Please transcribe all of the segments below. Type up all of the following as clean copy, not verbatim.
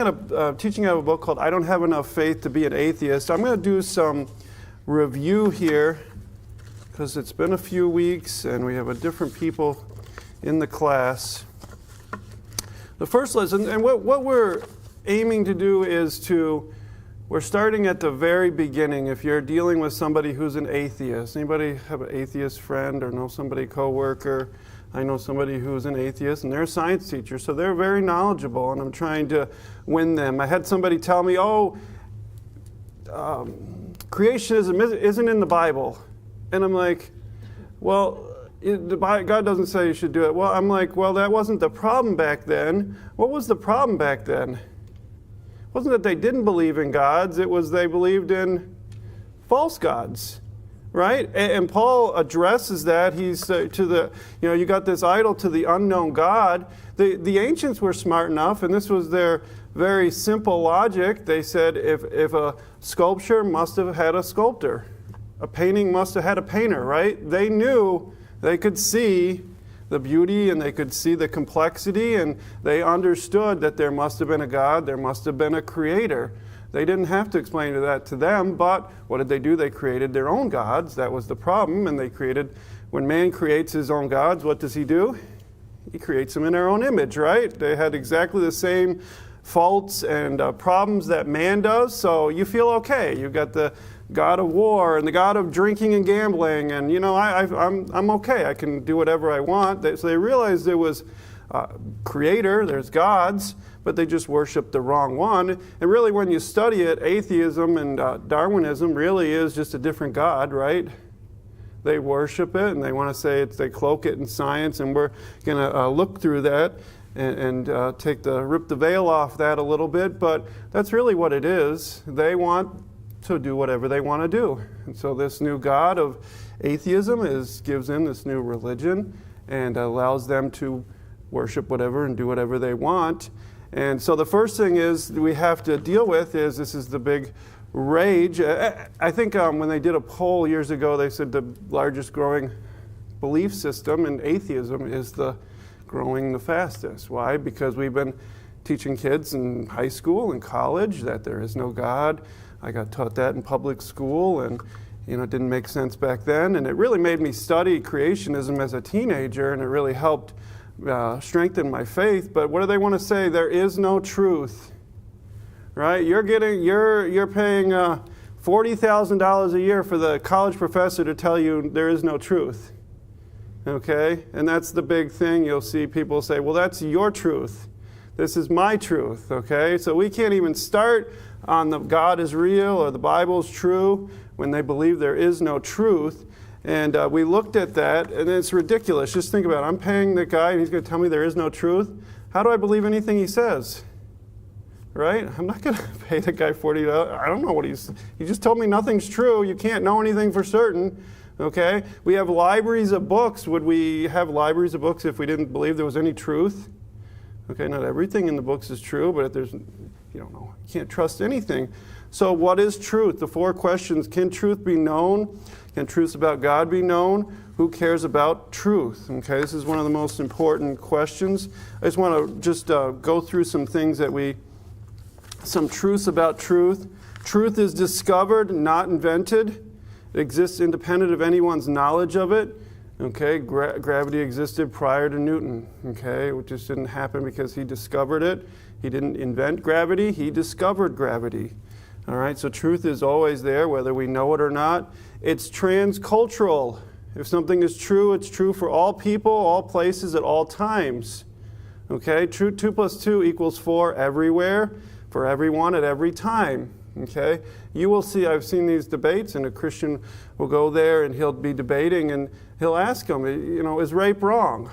Teaching out of a book called I Don't Have Enough Faith to Be an Atheist. I'm going to do some review here because it's been a few weeks and we have a different people in the class. The first lesson, and what we're aiming to do is we're starting at the very beginning. If you're dealing with somebody who's an atheist, anybody have an atheist friend or know somebody, coworker? I know somebody who's an atheist, and they're a science teacher, so they're very knowledgeable, and I'm trying to win them. I had somebody tell me, creationism isn't in the Bible. And I'm like, well, God doesn't say you should do it. Well, I'm like, well, that wasn't the problem back then. What was the problem back then? It wasn't that they didn't believe in gods, it was they believed in false gods. Right? And Paul addresses that. He's you got this idol to the unknown God. The ancients were smart enough, and this was their very simple logic. They said if a sculpture must have had a sculptor, a painting must have had a painter, right? They knew, they could see the beauty and they could see the complexity, and they understood that there must have been a God, there must have been a creator. They didn't have to explain that to them, but what did they do? They created their own gods. That was the problem. And when man creates his own gods, what does he do? He creates them in their own image, right? They had exactly the same faults and problems that man does, so you feel okay. You've got the God of war and the God of drinking and gambling, and I'm okay. I can do whatever I want. So they realized there was creator, there's gods, but they just worship the wrong one. And really, when you study it, atheism and Darwinism really is just a different God, right? They worship it, and they want to say they cloak it in science, and we're going to look through that and rip the veil off that a little bit, but that's really what it is. They want to do whatever they want to do. And so this new God of atheism gives them this new religion and allows them to worship whatever and do whatever they want. And so the first thing we have to deal with is this is the big rage. I think when they did a poll years ago, they said the largest growing belief system in atheism is growing the fastest. Why? Because we've been teaching kids in high school and college that there is no God. I got taught that in public school, and it didn't make sense back then. And it really made me study creationism as a teenager, and it really helped strengthen my faith. But what do they want to say? There is no truth, right? You're paying $40,000 a year for the college professor to tell you there is no truth. Okay, and that's the big thing. You'll see people say, "Well, that's your truth. This is my truth." Okay, so we can't even start on the God is real or the Bible is true when they believe there is no truth. And we looked at that, and it's ridiculous. Just think about it. I'm paying the guy, and he's going to tell me there is no truth. How do I believe anything he says? Right? I'm not going to pay the guy $40. I don't know what he just told me nothing's true. You can't know anything for certain. Okay? We have libraries of books. Would we have libraries of books if we didn't believe there was any truth? Okay, not everything in the books is true, but if there's, you can't trust anything. So what is truth? The 4 questions. Can truth be known? Can truths about God be known? Who cares about truth? Okay, this is one of the most important questions. I just want to go through some things some truths about truth. Truth is discovered, not invented. It exists independent of anyone's knowledge of it. Okay, gravity existed prior to Newton. Okay, it just didn't happen because he discovered it. He didn't invent gravity, he discovered gravity. All right, so truth is always there, whether we know it or not. It's transcultural. If something is true, it's true for all people, all places, at all times. Okay, 2 + 2 = 4 everywhere, for everyone, at every time. Okay, you will see, I've seen these debates, and a Christian will go there and he'll be debating, and he'll ask them, is rape wrong?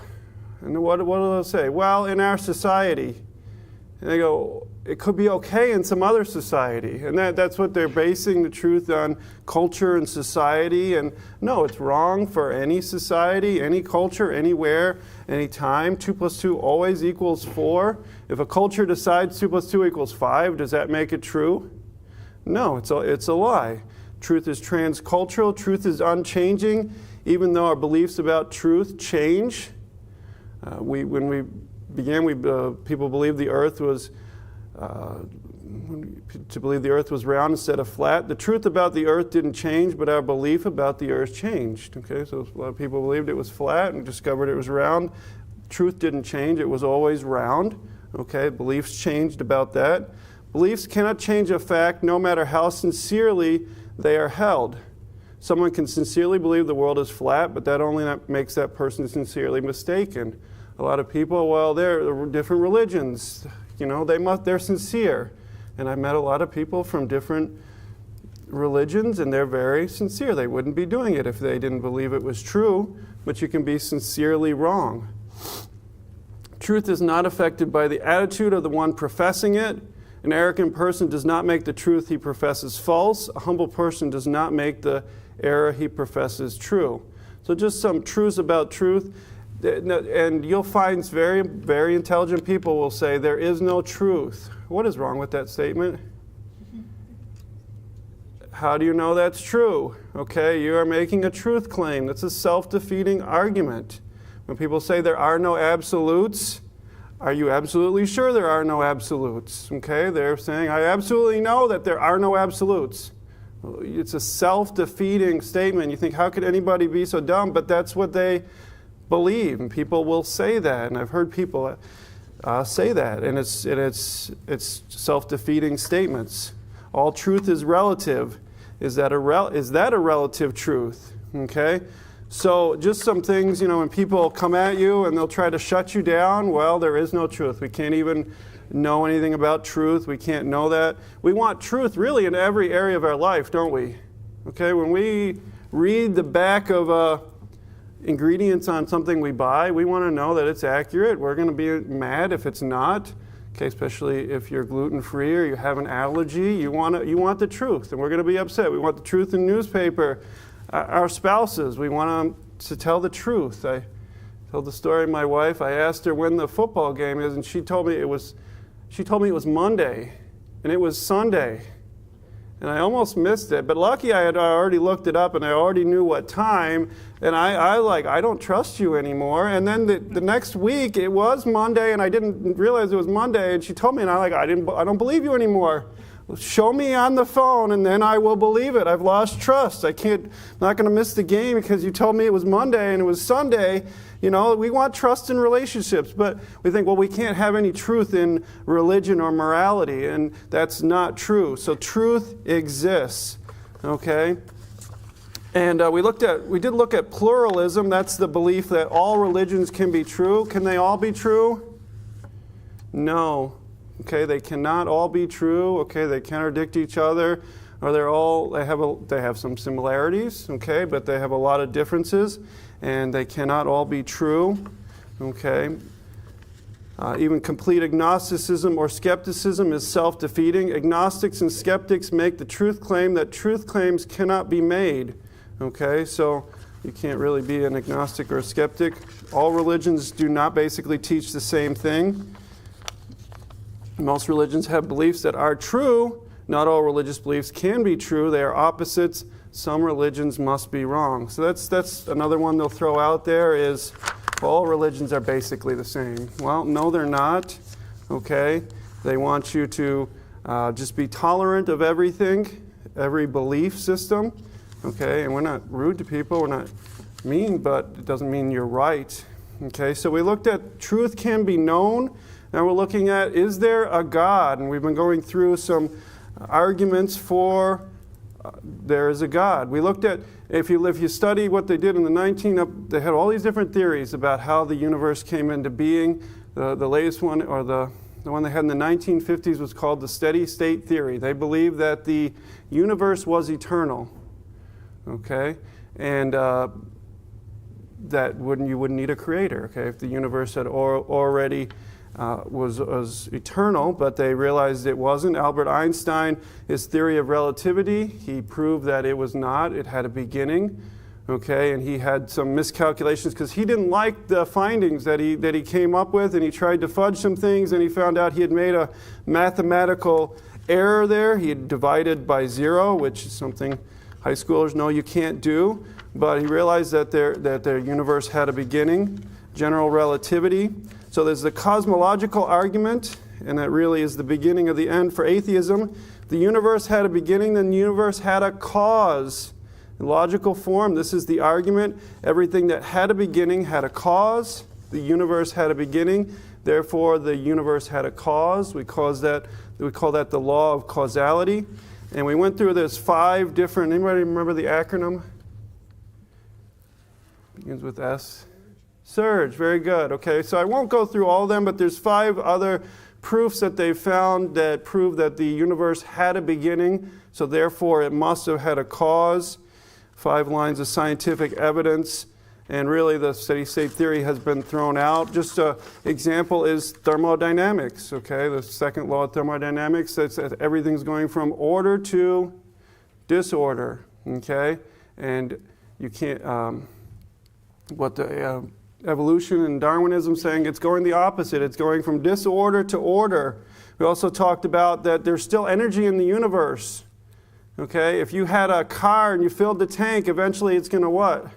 And what do they say? Well, in our society. And they go, it could be okay in some other society. And that's what they're basing the truth on, culture and society. And no, it's wrong for any society, any culture, anywhere, anytime. 2 + 2 always equals 4. If a culture decides 2 + 2 = 5, does that make it true? No, it's a lie. Truth is transcultural. Truth is unchanging. Even though our beliefs about truth change. When we began, people believed the earth was to believe the earth was round instead of flat. The truth about the earth didn't change, but our belief about the earth changed. Okay, so a lot of people believed it was flat and discovered it was round. Truth didn't change, it was always round. Okay, beliefs changed about that. Beliefs cannot change a fact no matter how sincerely they are held. Someone can sincerely believe the world is flat, but that only makes that person sincerely mistaken. A lot of people, well, they're different religions. They're sincere. And I've met a lot of people from different religions, and they're very sincere. They wouldn't be doing it if they didn't believe it was true, but you can be sincerely wrong. Truth is not affected by the attitude of the one professing it. An arrogant person does not make the truth he professes false. A humble person does not make the error he professes true. So just some truths about truth. And you'll find very, very intelligent people will say there is no truth. What is wrong with that statement? How do you know that's true? Okay, you are making a truth claim. That's a self-defeating argument. When people say there are no absolutes, are you absolutely sure there are no absolutes? Okay, they're saying, I absolutely know that there are no absolutes. It's a self-defeating statement. You think, how could anybody be so dumb? But that's what they believe, and people will say that, and I've heard people say that, and it's self-defeating statements. All truth is relative. Is that a relative truth? Okay, so just some things, when people come at you and they'll try to shut you down, well, there is no truth. We can't even know anything about truth. We can't know that. We want truth really in every area of our life, don't we? Okay, when we read the back of ingredients on something we buy, we want to know that it's accurate. We're going to be mad if it's not. Okay, especially if you're gluten-free or you have an allergy, you want the truth, and we're going to be upset. We want the truth in the newspaper. Our spouses, we want them to tell the truth. I told the story of my wife. I asked her when the football game is, and she told me it was Monday, and it was Sunday. And I almost missed it, but lucky I had already looked it up and I already knew what time, and I don't trust you anymore. And then the next week it was Monday and I didn't realize it was Monday, and she told me, and I don't believe you anymore. Show me on the phone and then I will believe it. I've lost trust. I'm not going to miss the game because you told me it was Monday and it was Sunday. We want trust in relationships, but we think, well, we can't have any truth in religion or morality, and that's not true. So truth exists, okay? And we did look at pluralism. That's the belief that all religions can be true. Can they all be true? No. Okay, they cannot all be true. Okay, they contradict each other, or they have some similarities. Okay, but they have a lot of differences, and they cannot all be true. Okay, even complete agnosticism or skepticism is self-defeating. Agnostics and skeptics make the truth claim that truth claims cannot be made. Okay, so you can't really be an agnostic or a skeptic. All religions do not basically teach the same thing. Most religions have beliefs that are true. Not all religious beliefs can be true. They are opposites. Some religions must be wrong. So that's another one they'll throw out there is, well, all religions are basically the same. Well, no, they're not. Okay? They want you to just be tolerant of everything, every belief system. Okay? And we're not rude to people. We're not mean, but it doesn't mean you're right. Okay? So we looked at truth can be known. Now we're looking at, is there a God? And we've been going through some arguments for there is a God. We looked at, if you study what they did in the they had all these different theories about how the universe came into being. The latest one, or the one they had in the 1950s, was called the steady state theory. They believed that the universe was eternal. Okay? And that you wouldn't need a creator. Okay? If the universe had already was eternal, but they realized it wasn't. Albert Einstein, his theory of relativity, he proved that it was not. It had a beginning, okay, and he had some miscalculations because he didn't like the findings that he came up with, and he tried to fudge some things, and he found out he had made a mathematical error there. He had divided by 0, which is something high schoolers know you can't do, but he realized that their universe had a beginning. General relativity. So there's the cosmological argument, and that really is the beginning of the end for atheism. The universe had a beginning, then the universe had a cause. In logical form, this is the argument. Everything that had a beginning had a cause. The universe had a beginning, therefore the universe had a cause. We call that the law of causality. And we went through this 5 different, anybody remember the acronym? Begins with S. Surge, very good. Okay, so I won't go through all of them, but there's 5 other proofs that they found that prove that the universe had a beginning, so therefore it must have had a cause. 5 lines of scientific evidence, and really the steady-state theory has been thrown out. Just an example is thermodynamics, okay? The second law of thermodynamics says that everything's going from order to disorder, okay? And you can't, evolution and Darwinism saying it's going the opposite. It's going from disorder to order. We also talked about that there's still energy in the universe. Okay, if you had a car and you filled the tank, eventually it's going to what?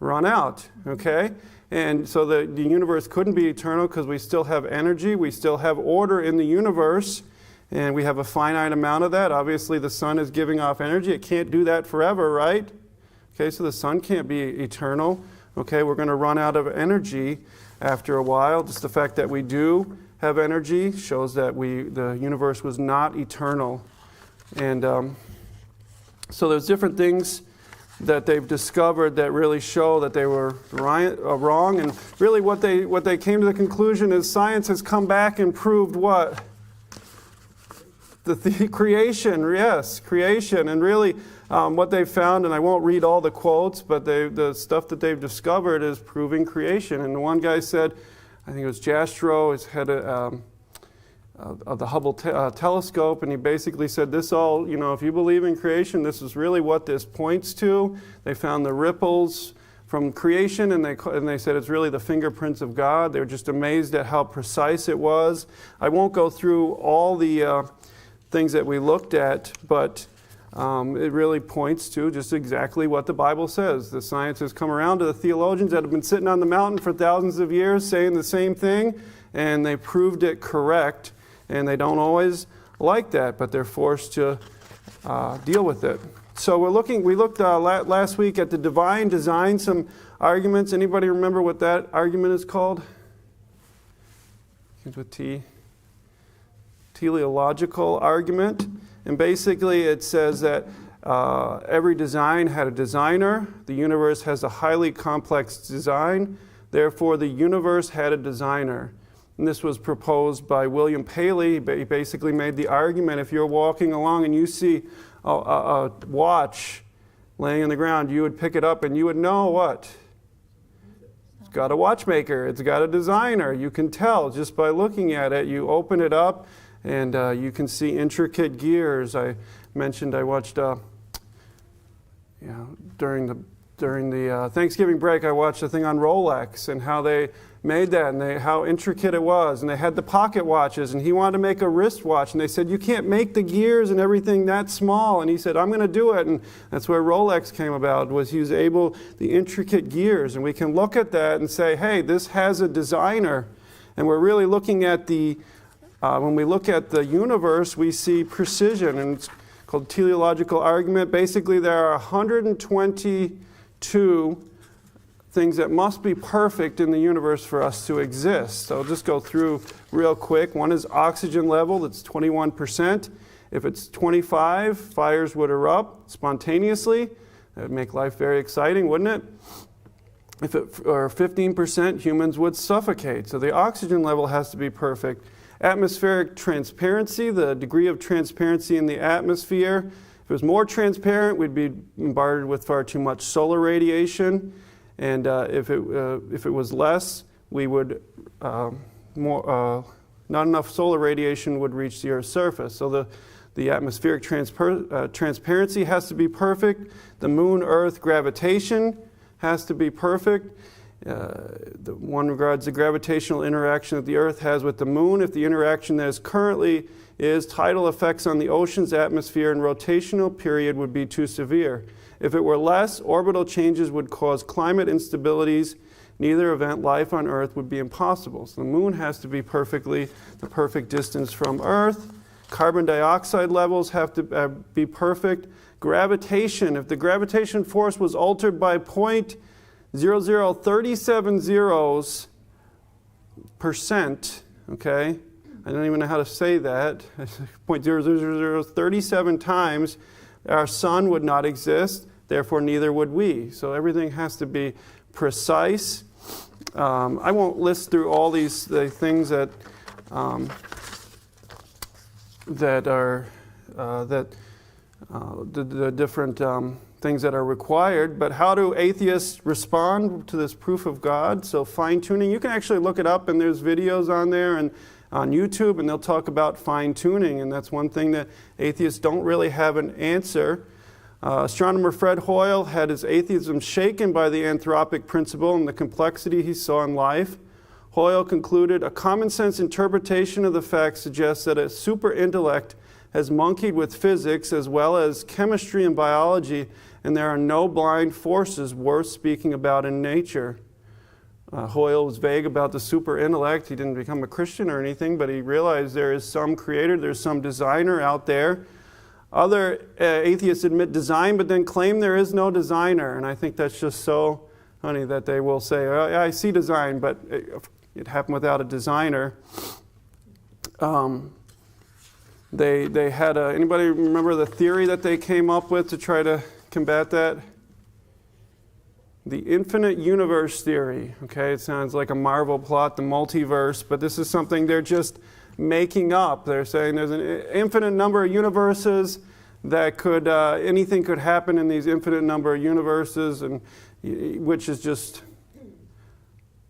Run out. Okay, and so the universe couldn't be eternal because we still have energy, we still have order in the universe, and we have a finite amount of that. Obviously, the sun is giving off energy. It can't do that forever, right? Okay, so the sun can't be eternal. Okay, we're going to run out of energy after a while. Just the fact that we do have energy shows that the universe was not eternal. And so there's different things that they've discovered that really show that they were wrong. And really what they came to the conclusion is science has come back and proved what? The creation, yes, creation. And really what they found, and I won't read all the quotes, but the stuff that they've discovered is proving creation. And the one guy said, I think it was Jastrow, is head of the Hubble telescope, and he basically said this all, if you believe in creation, this is really what this points to. They found the ripples from creation, and they said it's really the fingerprints of God. They were just amazed at how precise it was. I won't go through all the things that we looked at, but it really points to just exactly what the Bible says. The science has come around to the theologians that have been sitting on the mountain for thousands of years saying the same thing, and they proved it correct. And they don't always like that, but they're forced to deal with it. So we looked last week at the divine design, some arguments. Anybody remember what that argument is called? Begins with T. Teleological argument. And basically it says that every design had a designer. The universe has a highly complex design. Therefore, the universe had a designer. And this was proposed by William Paley. He basically made the argument, if you're walking along and you see a watch laying on the ground, you would pick it up and you would know what? It's got a watchmaker. It's got a designer. You can tell just by looking at it. You open it up and you can see intricate gears. I mentioned I watched, during the Thanksgiving break, I watched a thing on Rolex and how they made that and how intricate it was. And they had the pocket watches, and he wanted to make a wristwatch. And they said, you can't make the gears and everything that small. And he said, I'm going to do it. And that's where Rolex came about, was he was able, the intricate gears. And we can look at that and say, hey, this has a designer. And we're really looking at when we look at the universe, we see precision. And it's called teleological argument. Basically, there are 122 things that must be perfect in the universe for us to exist. So I'll just go through real quick. One is oxygen level, that's 21%. If it's 25, fires would erupt spontaneously. That would make life very exciting, wouldn't it? If it were 15%, humans would suffocate. So the oxygen level has to be perfect. Atmospheric transparency, the degree of transparency in the atmosphere. If it was more transparent, we'd be bombarded with far too much solar radiation. And if it was less, we would not enough solar radiation would reach the Earth's surface. So the atmospheric transparency has to be perfect. The Moon-Earth gravitation has to be perfect. One regards the gravitational interaction that the Earth has with the Moon. If the interaction that is currently is tidal effects on the ocean's atmosphere and rotational period would be too severe. If it were less, orbital changes would cause climate instabilities neither event, life on Earth would be impossible. So the moon has to be the perfect distance from Earth. Carbon dioxide levels have to be perfect. Gravitation, if the gravitation force was altered by 0.0037 zeros %, okay? I don't even know how to say that. 0.0037 times, our sun would not exist, therefore neither would we. So everything has to be precise. I won't list through all the things that the different things that are required. But how do atheists respond to this proof of God? So fine-tuning, you can actually look it up, and there's videos on there and on YouTube, and they'll talk about fine-tuning, and that's one thing that atheists don't really have an answer. Astronomer Fred Hoyle had his atheism shaken by the anthropic principle and the complexity he saw in life. Hoyle concluded, a common-sense interpretation of the facts suggests that a super-intellect has monkeyed with physics as well as chemistry and biology, and there are no blind forces worth speaking about in nature. Hoyle was vague about the super-intellect. He didn't become a Christian or anything, but he realized there is some creator, there's some designer out there. Other atheists admit design, but then claim there is no designer, and I think that's just so funny that they will say, oh, yeah, I see design, but it happened without a designer. They had anybody remember the theory that they came up with to try to combat that? The infinite universe theory. Okay, it sounds like a Marvel plot, the multiverse, but this is something they're just making up. They're saying there's an infinite number of universes that could, anything could happen in these infinite number of universes, and which is just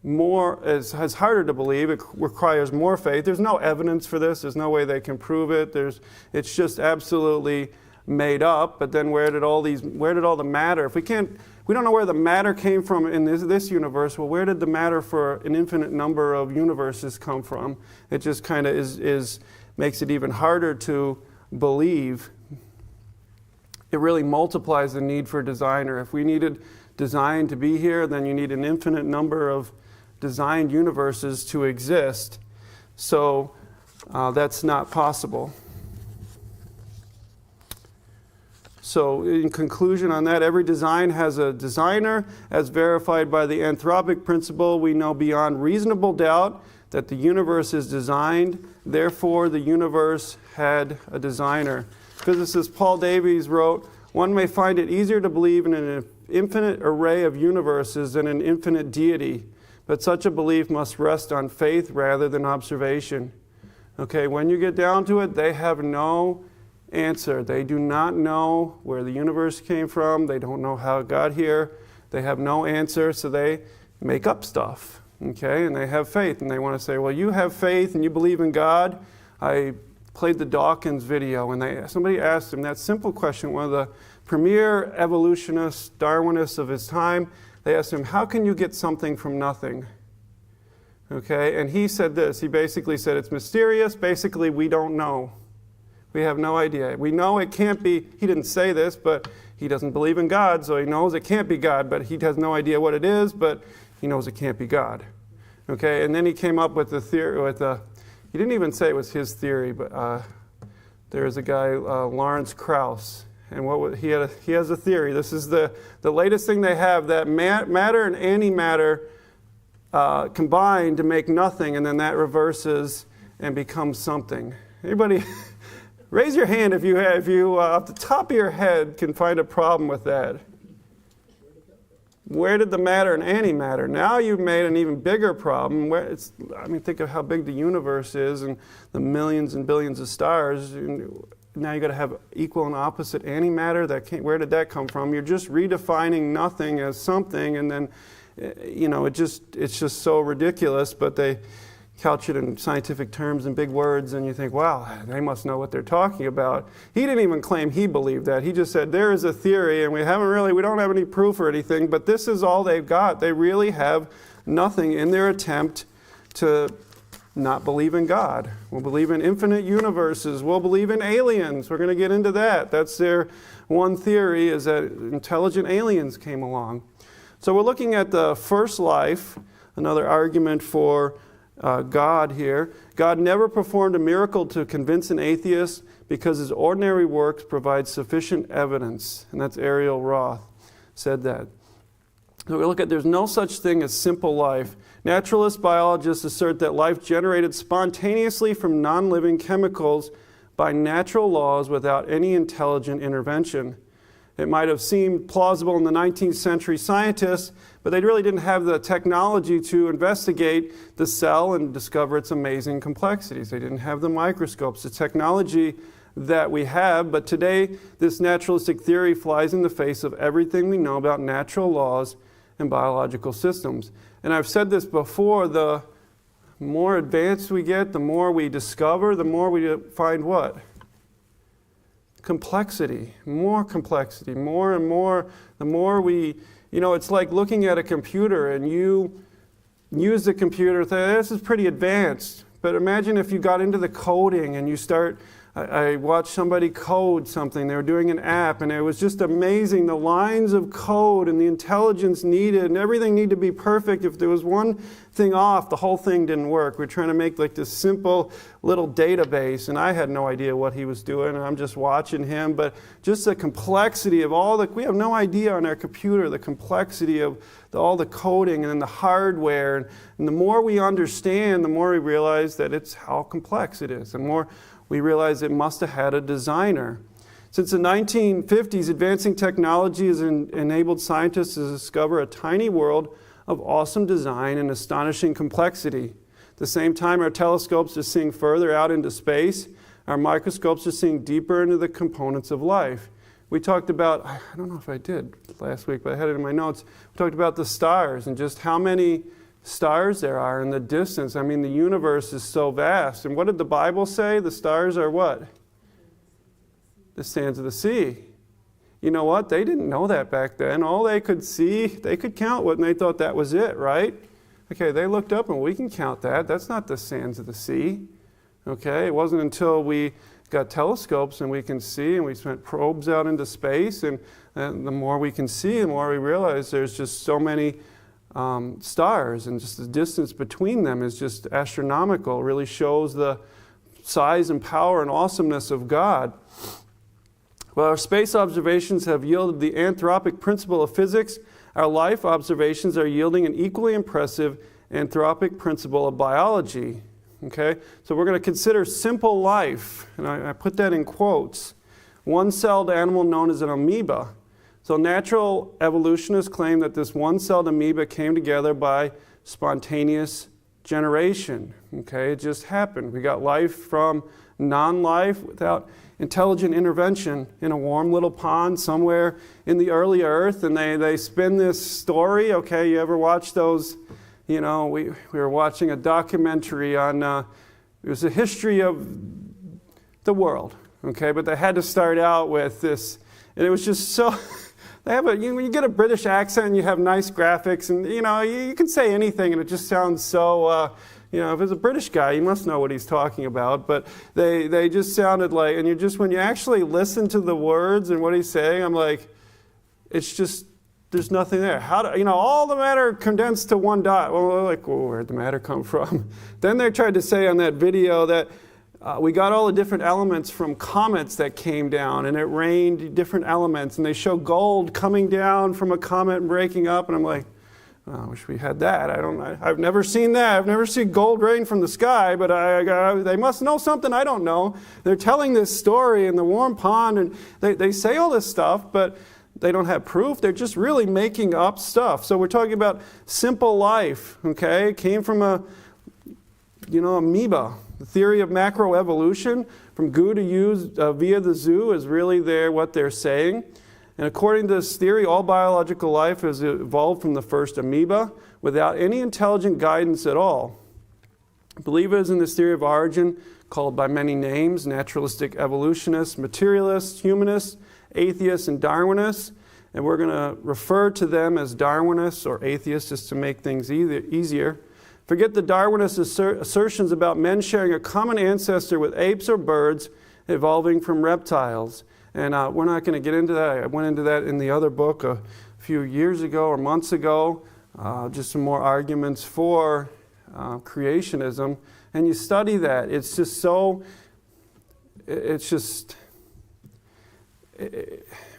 more, it's harder to believe. It requires more faith. There's no evidence for this. There's no way they can prove it. It's just absolutely made up. But then where did all the matter? If we don't know where the matter came from in this universe, well, where did the matter for an infinite number of universes come from? It just kind of makes it even harder to believe. It really multiplies the need for a designer. If we needed design to be here, then you need an infinite number of designed universes to exist. So that's not possible. So in conclusion on that, every design has a designer. As verified by the anthropic principle, we know beyond reasonable doubt that the universe is designed. Therefore, the universe had a designer. Physicist Paul Davies wrote, one may find it easier to believe in an infinite array of universes than an infinite deity, but such a belief must rest on faith rather than observation. Okay, when you get down to it, they have no answer. They do not know where the universe came from. They don't know how it got here. They have no answer, so they make up stuff. Okay, and they have faith, and they want to say, well, you have faith and you believe in God. I played the Dawkins video, and somebody asked him that simple question, one of the premier evolutionists, Darwinists of his time. They asked him, how can you get something from nothing? Okay, and he said this. He basically said, it's mysterious. Basically, we don't know. We have no idea. We know it can't be, he didn't say this, but he doesn't believe in God, so he knows it can't be God, but he has no idea what it is, but he knows it can't be God. Okay, and then he came up with the theory, he didn't even say it was his theory, but there's a guy, Lawrence Krauss, and he has a theory. This is the latest thing they have, that matter and antimatter combine to make nothing, and then that reverses and becomes something. Anybody? Raise your hand if you off the top of your head can find a problem with that. Where did the matter and antimatter? Now you've made an even bigger problem. Think of how big the universe is and the millions and billions of stars. Now you've got to have equal and opposite antimatter. Where did that come from? You're just redefining nothing as something, and then it's just so ridiculous. But they couch it in scientific terms and big words, and you think, wow, they must know what they're talking about. He didn't even claim he believed that. He just said, there is a theory, and we don't have any proof or anything, but this is all they've got. They really have nothing in their attempt to not believe in God. We'll believe in infinite universes. We'll believe in aliens. We're going to get into that. That's their one theory, is that intelligent aliens came along. So we're looking at the first life, another argument for God here. God never performed a miracle to convince an atheist because his ordinary works provide sufficient evidence. And that's Ariel Roth said that. So we look at there's no such thing as simple life. Naturalist biologists assert that life generated spontaneously from non-living chemicals by natural laws without any intelligent intervention. It might have seemed plausible in the 19th century scientists, but they really didn't have the technology to investigate the cell and discover its amazing complexities. They didn't have the microscopes, the technology that we have, but today this naturalistic theory flies in the face of everything we know about natural laws and biological systems. And I've said this before, the more advanced we get, the more we discover, the more we find what? Complexity, more and more, the more we, it's like looking at a computer and you use the computer, think, this is pretty advanced. But imagine if you got into the coding and you start, I watched somebody code something. They were doing an app, and it was just amazing. The lines of code and the intelligence needed, and everything needed to be perfect. If there was one thing off, the whole thing didn't work. We're trying to make like this simple little database, and I had no idea what he was doing, and I'm just watching him. But just the complexity of we have no idea on our computer, the complexity of all the coding and then the hardware. And the more we understand, the more we realize that it's how complex it is. The more we realize it must have had a designer. Since the 1950s, advancing technology has enabled scientists to discover a tiny world of awesome design and astonishing complexity. At the same time, our telescopes are seeing further out into space. Our microscopes are seeing deeper into the components of life. We talked about, I don't know if I did last week, but I had it in my notes. We talked about the stars and just how many stars there are in the distance. I mean, the universe is so vast. And what did the Bible say? The stars are what? The sands of the sea. You know what? They didn't know that back then. All they could see, they could count what, and they thought that was it, right? Okay, they looked up and we can count that. That's not the sands of the sea. Okay, it wasn't until we got telescopes and we can see, and we sent probes out into space, and the more we can see, the more we realize there's just so many stars, and just the distance between them is just astronomical. It really shows the size and power and awesomeness of God. Well, our space observations have yielded the anthropic principle of physics. Our life observations are yielding an equally impressive anthropic principle of biology. Okay, so we're going to consider simple life, and I put that in quotes. One-celled animal known as an amoeba. So natural evolutionists claim that this one-celled amoeba came together by spontaneous generation. Okay, it just happened. We got life from non-life without intelligent intervention in a warm little pond somewhere in the early earth, and they spin this story. Okay, you ever watch those? We were watching a documentary on, it was a history of the world. Okay, but they had to start out with this, and it was just so... They have when you get a British accent and you have nice graphics, and you can say anything and it just sounds so, if it's a British guy, you must know what he's talking about. But they just sounded like, and when you actually listen to the words and what he's saying, I'm like, it's just, there's nothing there. All the matter condensed to one dot. Well, where'd the matter come from? Then they tried to say on that video that we got all the different elements from comets that came down, and it rained different elements, and they show gold coming down from a comet and breaking up, and I'm like, I wish we had that. I've never seen that. I've never seen gold rain from the sky, but they must know something I don't know. They're telling this story in the warm pond, and they say all this stuff, but they don't have proof. They're just really making up stuff. So we're talking about simple life, okay? It came from amoeba. The theory of macroevolution, from goo to use via the zoo, is really what they're saying. And according to this theory, all biological life has evolved from the first amoeba without any intelligent guidance at all. Believers in this theory of origin, called by many names, naturalistic evolutionists, materialists, humanists, atheists, and Darwinists, and we're going to refer to them as Darwinists or atheists just to make things easier. Forget the Darwinist assertions about men sharing a common ancestor with apes or birds evolving from reptiles. And we're not going to get into that. I went into that in the other book a few years ago or months ago, just some more arguments for creationism, and you study that. It's just so, it's just,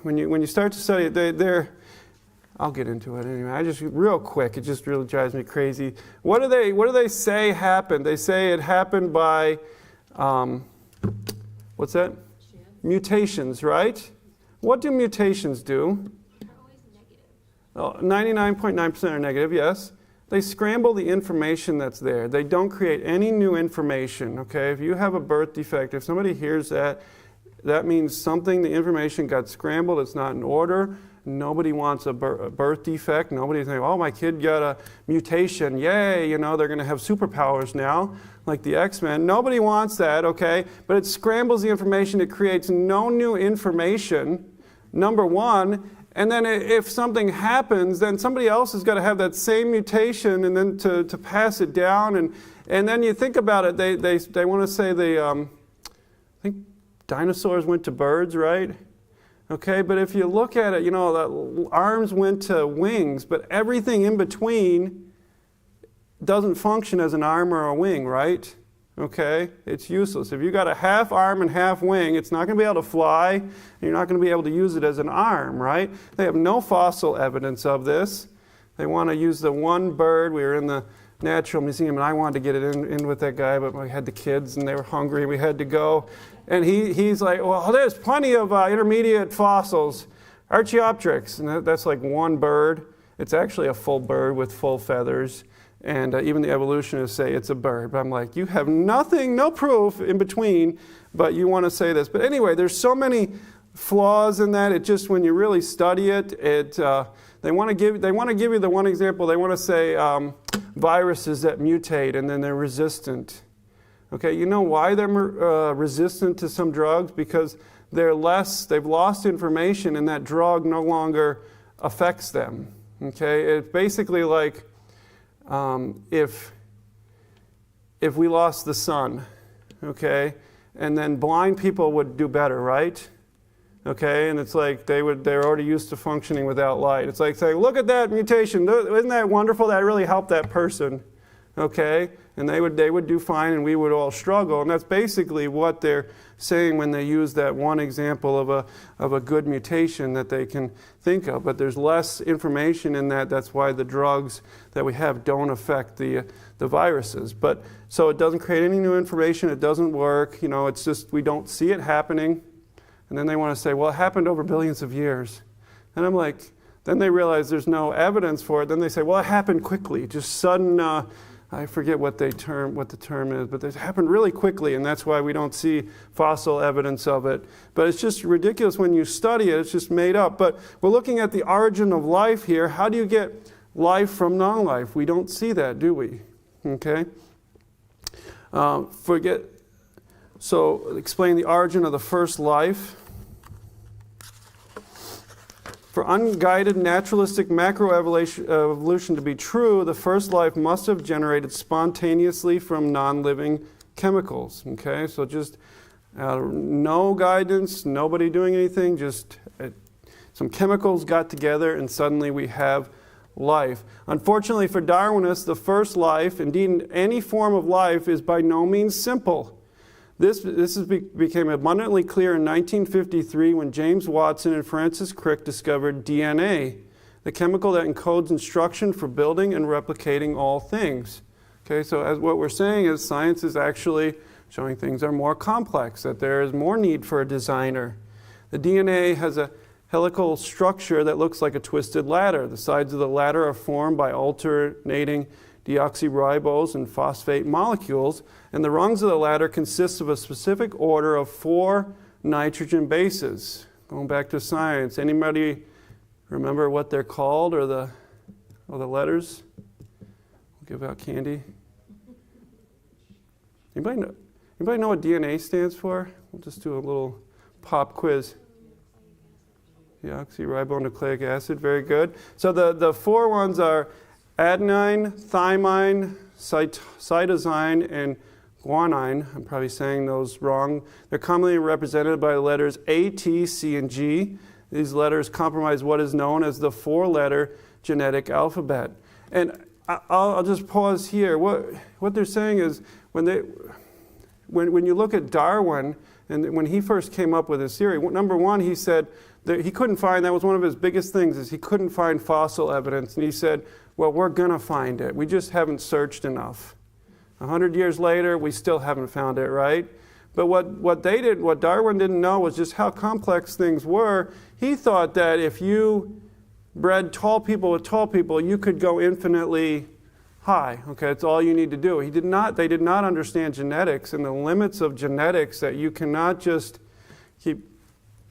when you start to study it, they're I'll get into it anyway. I just, real quick, it just really drives me crazy. What do they say happened? They say it happened by, what's that? Mutations, right? What do mutations do? They're always negative. 99.9% are negative, yes. They scramble the information that's there. They don't create any new information, okay? If you have a birth defect, if somebody hears that, that means something, the information got scrambled, it's not in order. Nobody wants a birth defect. Nobody's saying, oh, my kid got a mutation. Yay, they're going to have superpowers now, like the X-Men. Nobody wants that, okay? But it scrambles the information. It creates no new information, number one. And then if something happens, then somebody else has got to have that same mutation and then to pass it down. And then you think about it, they want to say I think dinosaurs went to birds, right? Okay, but if you look at it, the arms went to wings, but everything in between doesn't function as an arm or a wing, right? Okay, it's useless. If you got a half arm and half wing, it's not going to be able to fly, and you're not going to be able to use it as an arm, right? They have no fossil evidence of this. They want to use the one bird. We were in the Natural Museum, and I wanted to get it in with that guy, but we had the kids, and they were hungry, and we had to go. And he's like, well, there's plenty of intermediate fossils, Archaeopteryx, and that's like one bird. It's actually a full bird with full feathers, and even the evolutionists say it's a bird. But I'm like, you have nothing, no proof in between, but you want to say this. But anyway, there's so many flaws in that. It just, when you really study it, they want to give you the one example. They want to say viruses that mutate and then they're resistant. Okay, you know why they're resistant to some drugs? Because they've lost information and that drug no longer affects them. Okay, it's basically like if we lost the sun, okay, and then blind people would do better, right? Okay, and it's like they're already used to functioning without light. It's like saying, look at that mutation, isn't that wonderful? That really helped that person. Okay, and they would do fine, and we would all struggle. And that's basically what they're saying when they use that one example of a good mutation that they can think of. But there's less information in that. That's why the drugs that we have don't affect the viruses. But so it doesn't create any new information. It doesn't work. It's just we don't see it happening. And then they want to say, well, it happened over billions of years. And I'm like, then they realize there's no evidence for it. Then they say, well, it happened quickly, just sudden. I forget what the term is, but it happened really quickly, and that's why we don't see fossil evidence of it. But it's just ridiculous when you study it. It's just made up. But we're looking at the origin of life here. How do you get life from non-life? We don't see that, do we? Okay. So explain the origin of the first life. For unguided naturalistic macroevolution to be true, the first life must have generated spontaneously from non-living chemicals. Okay, so just no guidance, nobody doing anything, just some chemicals got together and suddenly we have life. Unfortunately for Darwinists, the first life, indeed any form of life, is by no means simple. This became abundantly clear in 1953 when James Watson and Francis Crick discovered DNA, the chemical that encodes instruction for building and replicating all things. Okay, so as what we're saying is science is actually showing things are more complex, that there is more need for a designer. The DNA has a helical structure that looks like a twisted ladder. The sides of the ladder are formed by alternating deoxyribose and phosphate molecules, and the rungs of the ladder consist of a specific order of 4 nitrogen bases. Going back to science, anybody remember what they're called or the letters? We'll give out candy. Anybody know what DNA stands for? We'll just do a little pop quiz. Deoxyribonucleic acid, very good. So the 4 ones are adenine, thymine, cytosine, and guanine. I'm probably saying those wrong. They're commonly represented by the letters A, T, C, and G. These letters comprise what is known as the four-letter genetic alphabet. And I'll just pause here. What they're saying is when you look at Darwin, and when he first came up with his theory, number one, he said that he couldn't find, that was one of his biggest things, is he couldn't find fossil evidence. And he said, well, we're going to find it. We just haven't searched enough. 100 years later, we still haven't found it, right? But what Darwin didn't know was just how complex things were. He thought that if you bred tall people with tall people, you could go infinitely high. Okay, that's all you need to do. They did not understand genetics and the limits of genetics, that you cannot just keep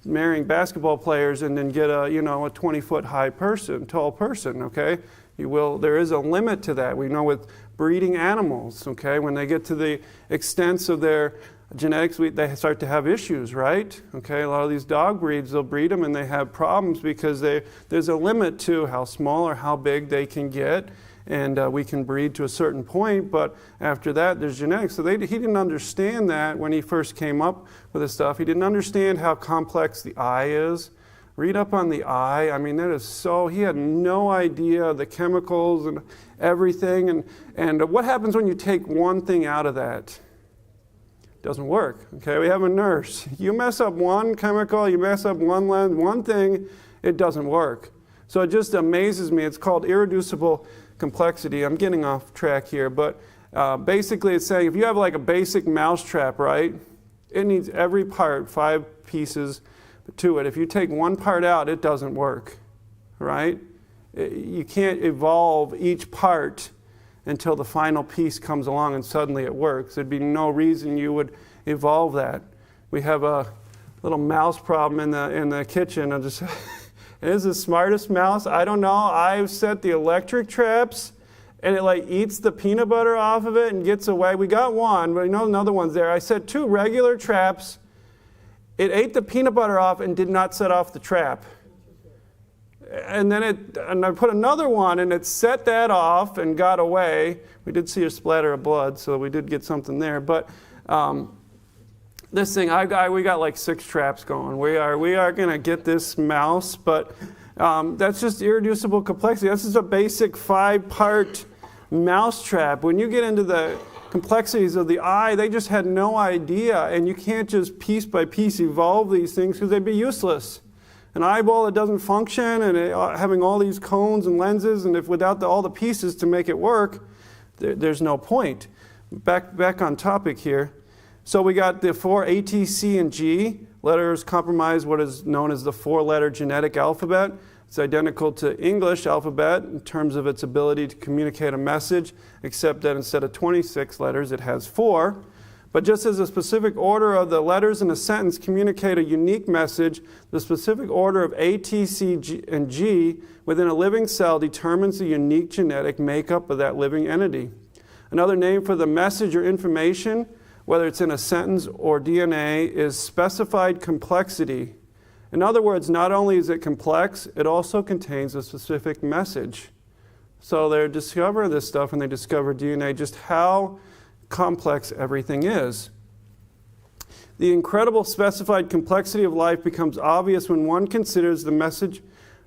marrying basketball players and then get a 20-foot tall person, okay? There is a limit to that. We know with breeding animals, okay, when they get to the extents of their genetics, they start to have issues, right? Okay, a lot of these dog breeds, they'll breed them and they have problems because there's a limit to how small or how big they can get, and we can breed to a certain point, but after that, there's genetics. So he didn't understand that when he first came up with this stuff. He didn't understand how complex the eye is. Read up on the eye. I mean, he had no idea the chemicals and everything, and what happens when you take one thing out of that? Doesn't work. Okay, we have a nurse. You mess up one chemical, you mess up one lens, one thing, it doesn't work. So it just amazes me. It's called irreducible complexity. I'm getting off track here, but basically it's saying if you have like a basic mousetrap, right? It needs every part, 5 pieces to it. If you take one part out, it doesn't work, right? You can't evolve each part until the final piece comes along and suddenly it works. There'd be no reason you would evolve that. We have a little mouse problem in the kitchen. It is the smartest mouse. I don't know. I've set the electric traps and it like eats the peanut butter off of it and gets away. We got one, but I know another one's there. I set 2 regular traps. It ate the peanut butter off and did not set off the trap. And then I put another one and it set that off and got away. We did see a splatter of blood, so we did get something there. But this thing, we got like 6 traps going. We are going to get this mouse, but that's just irreducible complexity. This is a basic 5-part mouse trap. When you get into the complexities of the eye, they just had no idea, and you can't just piece by piece evolve these things because they'd be useless. An eyeball that doesn't function and having all these cones and lenses, and if without all the pieces to make it work, there's no point. Back on topic here. So we got the 4 A, T, C, and G. Letters comprise what is known as the 4-letter genetic alphabet. It's identical to English alphabet in terms of its ability to communicate a message, except that instead of 26 letters, it has 4. But just as a specific order of the letters in a sentence communicate a unique message, the specific order of A, T, C, and G within a living cell determines the unique genetic makeup of that living entity. Another name for the message or information, whether it's in a sentence or DNA, is specified complexity. In other words, not only is it complex, it also contains a specific message. So they're discovering this stuff, and they discover DNA, just how complex everything is. The incredible specified complexity of life becomes obvious when one considers the message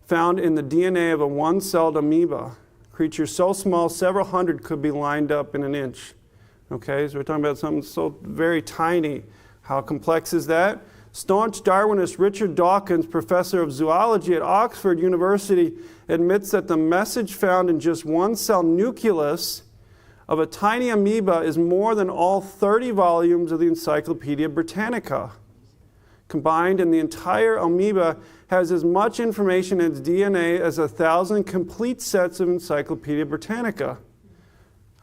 found in the DNA of a one-celled amoeba. A creature so small, several hundred could be lined up in an inch. Okay, so we're talking about something so very tiny. How complex is that? Staunch Darwinist Richard Dawkins, professor of zoology at Oxford University, admits that the message found in just one cell nucleus of a tiny amoeba is more than all 30 volumes of the Encyclopedia Britannica combined, and the entire amoeba has as much information in its DNA as 1,000 complete sets of Encyclopedia Britannica.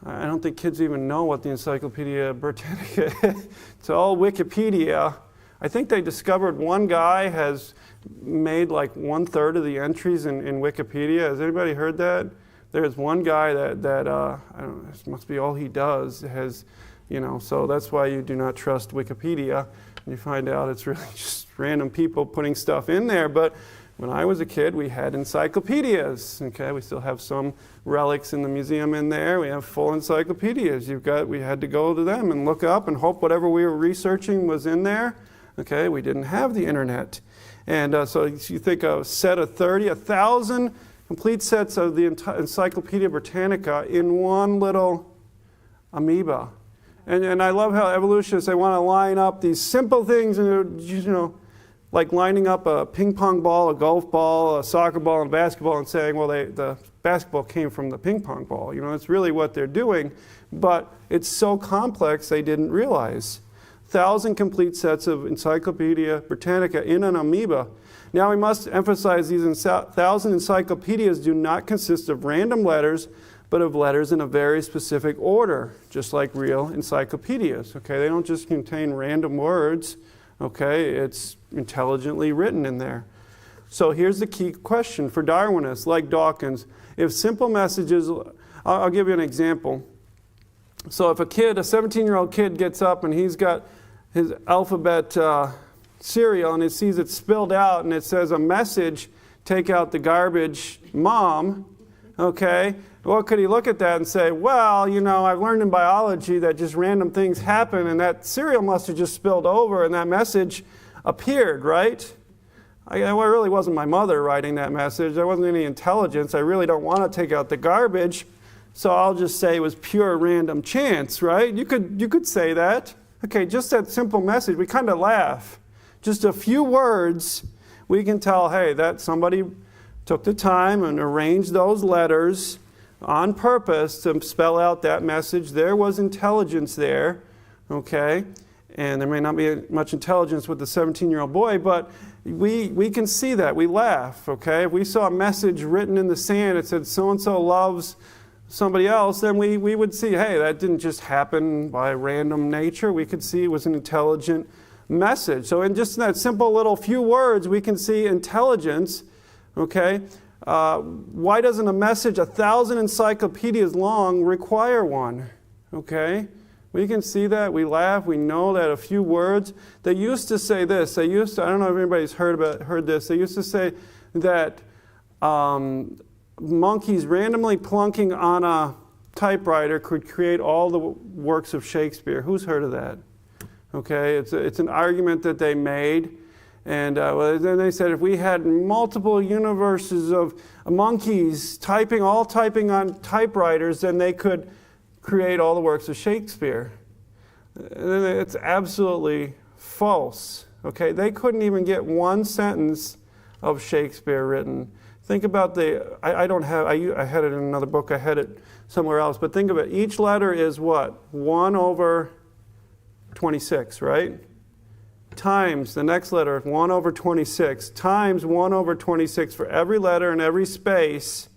I don't think kids even know what the Encyclopedia Britannica is. It's all Wikipedia. I think they discovered one guy has made like 1/3 of the entries in Wikipedia. Has anybody heard that? There's one guy that I don't know, this must be all he does, has, so that's why you do not trust Wikipedia. And you find out it's really just random people putting stuff in there. But when I was a kid, we had encyclopedias. Okay, we still have some relics in the museum in there. We have full encyclopedias. We had to go to them and look up and hope whatever we were researching was in there. Okay, we didn't have the internet. And so you think a set of 30, 1,000 complete sets of the Encyclopedia Britannica in one little amoeba. And I love how evolutionists, they want to line up these simple things, and like lining up a ping pong ball, a golf ball, a soccer ball, and a basketball, and saying, well, the basketball came from the ping pong ball. It's really what they're doing, but it's so complex they didn't realize. 1,000 complete sets of Encyclopedia Britannica in an amoeba. Now we must emphasize these 1,000 encyclopedias do not consist of random letters, but of letters in a very specific order, just like real encyclopedias. Okay, they don't just contain random words. Okay, it's intelligently written in there. So here's the key question for Darwinists like Dawkins. If simple messages, I'll give you an example. So if a 17-year-old kid gets up and he's got his alphabet cereal and he sees it spilled out and it says a message, take out the garbage, mom, okay, well, could he look at that and say, well, I've learned in biology that just random things happen and that cereal must have just spilled over and that message appeared, right? It really wasn't my mother writing that message. There wasn't any intelligence. I really don't want to take out the garbage, so I'll just say it was pure random chance, right? You could say that. Okay, just that simple message, we kind of laugh. Just a few words, we can tell, hey, that somebody took the time and arranged those letters on purpose to spell out that message. There was intelligence there, okay? And there may not be much intelligence with the 17-year-old boy, but we can see that. We laugh, okay? If we saw a message written in the sand that said so-and-so loves somebody else, then we would see, hey, that didn't just happen by random nature. We could see it was an intelligent message. So in just that simple little few words, we can see intelligence, okay? Why doesn't a message 1,000 encyclopedias long require one, okay? We can see that. We laugh. We know that a few words. They used to say this. I don't know if anybody's heard this. They used to say that monkeys randomly plunking on a typewriter could create all the works of Shakespeare. Who's heard of that? Okay, it's an argument that they made. And then they said if we had multiple universes of monkeys all typing on typewriters, then they could create all the works of Shakespeare. It's absolutely false. Okay, they couldn't even get one sentence of Shakespeare written. Think about I had it in another book, I had it somewhere else, but think of it. Each letter is what? 1 over 26, right? Times the next letter, 1 over 26, times 1 over 26 for every letter and every space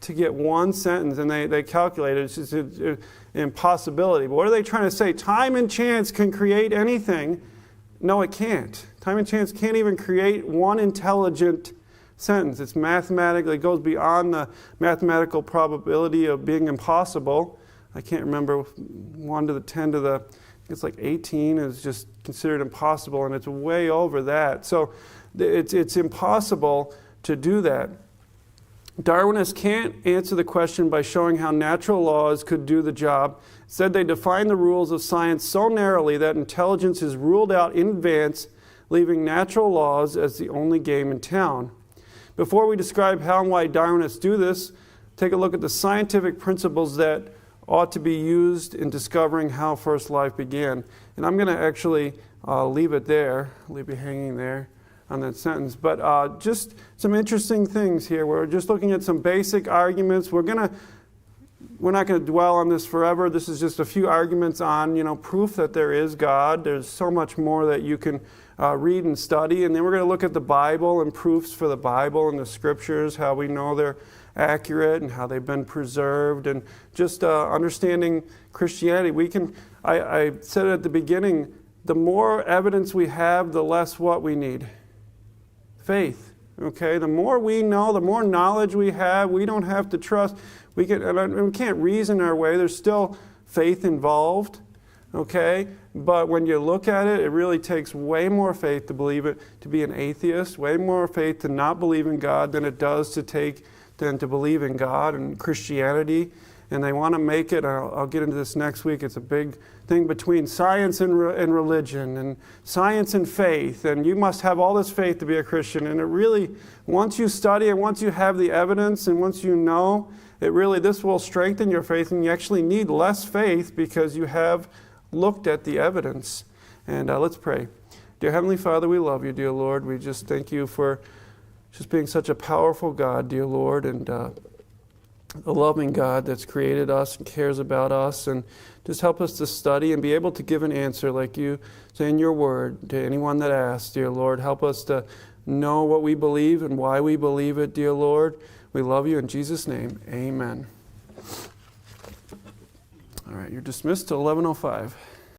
to get one sentence, and they calculate it. It's just an impossibility. But what are they trying to say? Time and chance can create anything. No, it can't. Time and chance can't even create one intelligent sentence. It's mathematically, it goes beyond the mathematical probability of being impossible. I can't remember, 1 to the 10 to the, it's like 18 is just considered impossible, and it's way over that. So it's impossible to do that. Darwinists can't answer the question by showing how natural laws could do the job. Instead, they define the rules of science so narrowly that intelligence is ruled out in advance, leaving natural laws as the only game in town. Before we describe how and why Darwinists do this, take a look at the scientific principles that ought to be used in discovering how first life began. And I'm going to actually leave it there, leave it hanging there on that sentence. But just some interesting things here. We're just looking at some basic arguments. We're not going to dwell on this forever. This is just a few arguments on, proof that there is God. There's so much more that you can read and study. And then we're going to look at the Bible and proofs for the Bible and the Scriptures, how we know they're accurate and how they've been preserved, and just understanding Christianity. I said it at the beginning, the more evidence we have, the less what we need. Faith. Okay, the more we know, the more knowledge we have, we don't have to trust. We can't reason our way. There's still faith involved. Okay, but when you look at it, it really takes way more faith to believe it, to be an atheist, way more faith to not believe in God than it does to believe in God and Christianity. and they want to make it. I'll get into this next week. It's a big thing between science and religion, and science and faith. And you must have all this faith to be a Christian. And it really, once you study and once you have the evidence and once you know, this will strengthen your faith, and you actually need less faith because you have looked at the evidence. And let's pray. Dear Heavenly Father, we love you, dear Lord. We just thank you for just being such a powerful God, dear Lord, and a loving God that's created us and cares about us. And just help us to study and be able to give an answer like you say in your word to anyone that asks, dear Lord. Help us to know what we believe and why we believe it, dear Lord. We love you in Jesus' name. Amen. All right, you're dismissed till 11:05.